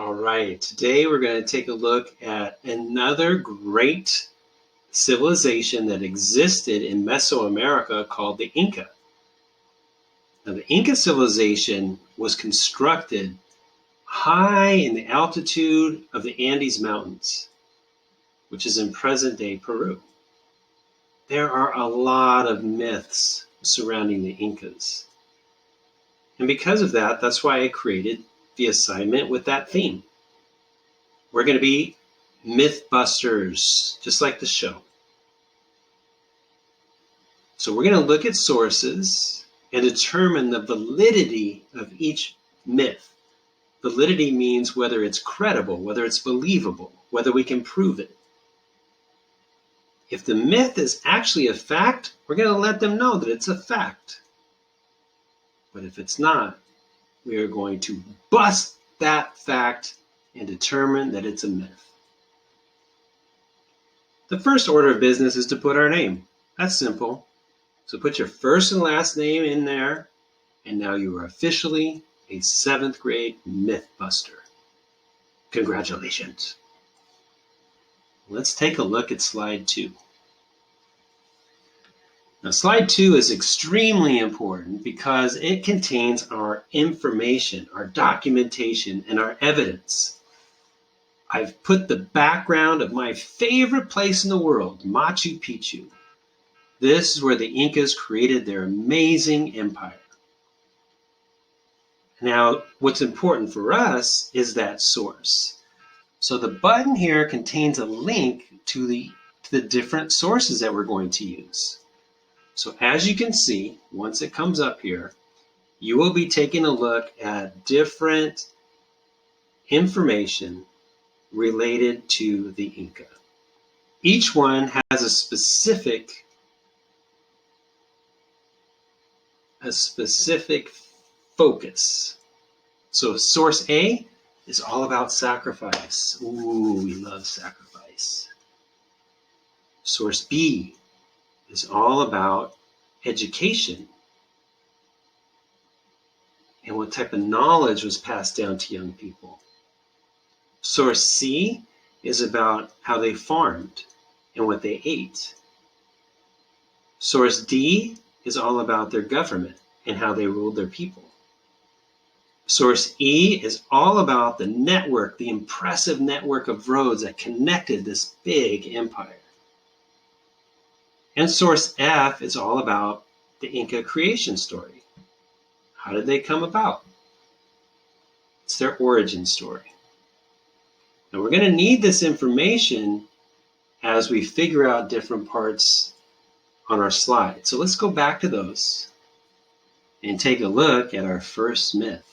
All right, today we're going to take a look at another great civilization that existed in Mesoamerica called the Inca. Now, the Inca civilization was constructed high in the altitude of the Andes Mountains, which is in present-day Peru. There are a lot of myths surrounding the Incas. And because of that, that's why I created the assignment with that theme. We're going to be Mythbusters, just like the show. So we're going to look at sources and determine the validity of each myth. Validity means whether it's credible, whether it's believable, whether we can prove it. If the myth is actually a fact, we're going to let them know that it's a fact. But if it's not, we are going to bust that fact and determine that it's a myth. The first order of business is to put our name. That's simple. So put your first and last name in there, and now you are officially a 7th grade Mythbuster. Congratulations. Let's take a look at slide 2. Now, slide 2 is extremely important because it contains our information, our documentation, and our evidence. I've put the background of my favorite place in the world, Machu Picchu. This is where the Incas created their amazing empire. Now, what's important for us is that source. So the button here contains a link to the different sources that we're going to use. So as you can see, once it comes up here, you will be taking a look at different information related to the Inca. Each one has a specific focus. So source A is all about sacrifice. Ooh, we love sacrifice. Source B is all about education and what type of knowledge was passed down to young people. Source C is about how they farmed and what they ate. Source D is all about their government and how they ruled their people. Source E is all about the network, the impressive network of roads that connected this big empire. And source F is all about the Inca creation story. How did they come about? It's their origin story. Now we're going to need this information as we figure out different parts on our slide. So let's go back to those and take a look at our first myth.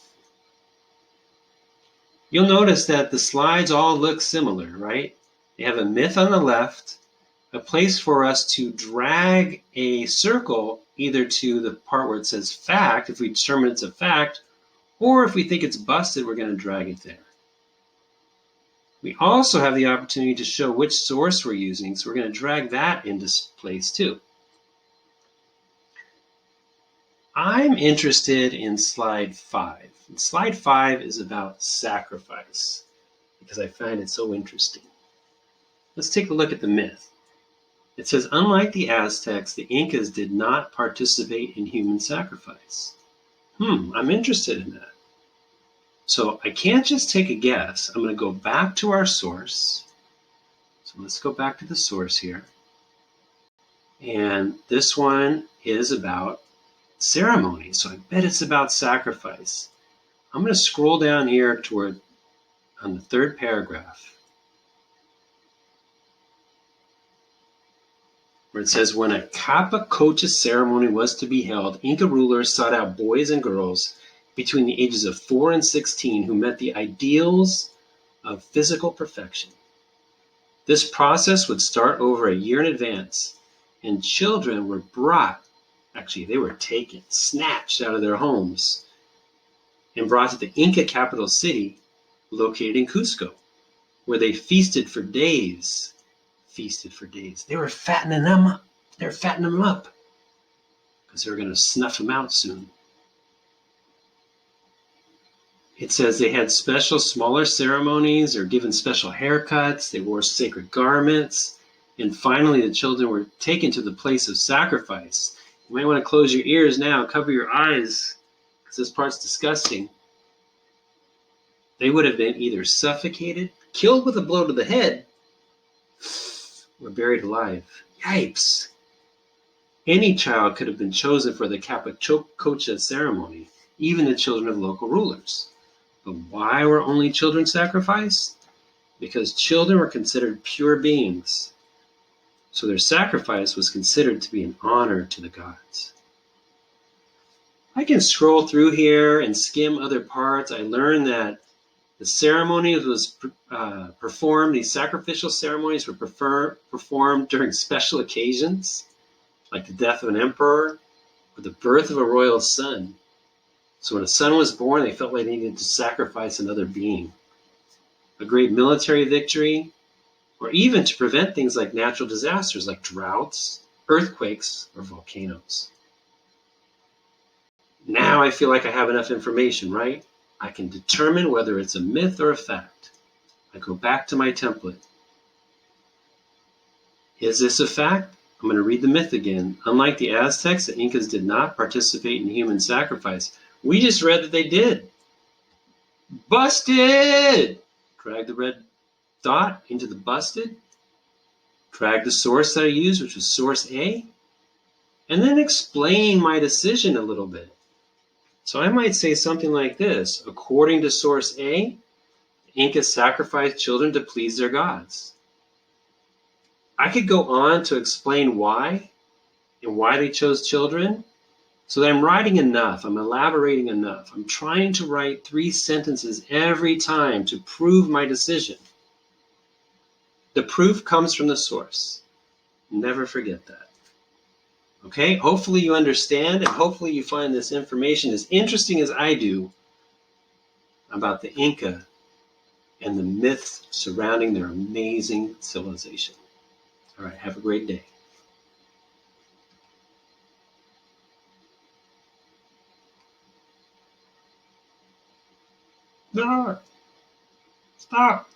You'll notice that the slides all look similar, right? They have a myth on the left, a place for us to drag a circle either to the part where it says fact, if we determine it's a fact, or if we think it's busted, we're going to drag it there. We also have the opportunity to show which source we're using, so we're going to drag that into place too. I'm interested in slide 5. And slide 5 is about sacrifice because I find it so interesting. Let's take a look at the myth. It says, unlike the Aztecs, the Incas did not participate in human sacrifice. I'm interested in that. So I can't just take a guess. I'm going to go back to our source. So let's go back to the source here. And this one is about ceremony. So I bet it's about sacrifice. I'm going to scroll down here toward on the 3rd paragraph, where it says, when a Capacocha ceremony was to be held, Inca rulers sought out boys and girls between the ages of 4 and 16 who met the ideals of physical perfection. This process would start over a year in advance, and children were brought, actually they were taken, snatched out of their homes, and brought to the Inca capital city located in Cusco, where they feasted for days. They were fattening them up. Because they were going to snuff them out soon. It says they had special smaller ceremonies or given special haircuts. They wore sacred garments. And finally, the children were taken to the place of sacrifice. You might want to close your ears now, cover your eyes, because this part's disgusting. They would have been either suffocated, killed with a blow to the head, or buried alive. Yipes! Any child could have been chosen for the capachocha ceremony, even the children of local rulers. But why were only children sacrificed? Because children were considered pure beings, so their sacrifice was considered to be an honor to the gods. I can scroll through here and skim other parts. I learned that the ceremonies was performed, these sacrificial ceremonies were performed during special occasions, like the death of an emperor or the birth of a royal son. So when a son was born, they felt like they needed to sacrifice another being. A great military victory, or even to prevent things like natural disasters like droughts, earthquakes, or volcanoes. Now I feel like I have enough information, right? I can determine whether it's a myth or a fact. I go back to my template. Is this a fact? I'm going to read the myth again. Unlike the Aztecs, the Incas did not participate in human sacrifice. We just read that they did. Busted! Drag the red dot into the busted. Drag the source that I used, which was source A. And then explain my decision a little bit. So I might say something like this. According to source A, the Incas sacrificed children to please their gods. I could go on to explain why and why they chose children, so that I'm writing enough, I'm elaborating enough. I'm trying to write 3 sentences every time to prove my decision. The proof comes from the source. Never forget that. Okay, hopefully you understand, and hopefully you find this information as interesting as I do about the Inca and the myths surrounding their amazing civilization. All right, have a great day. No, stop.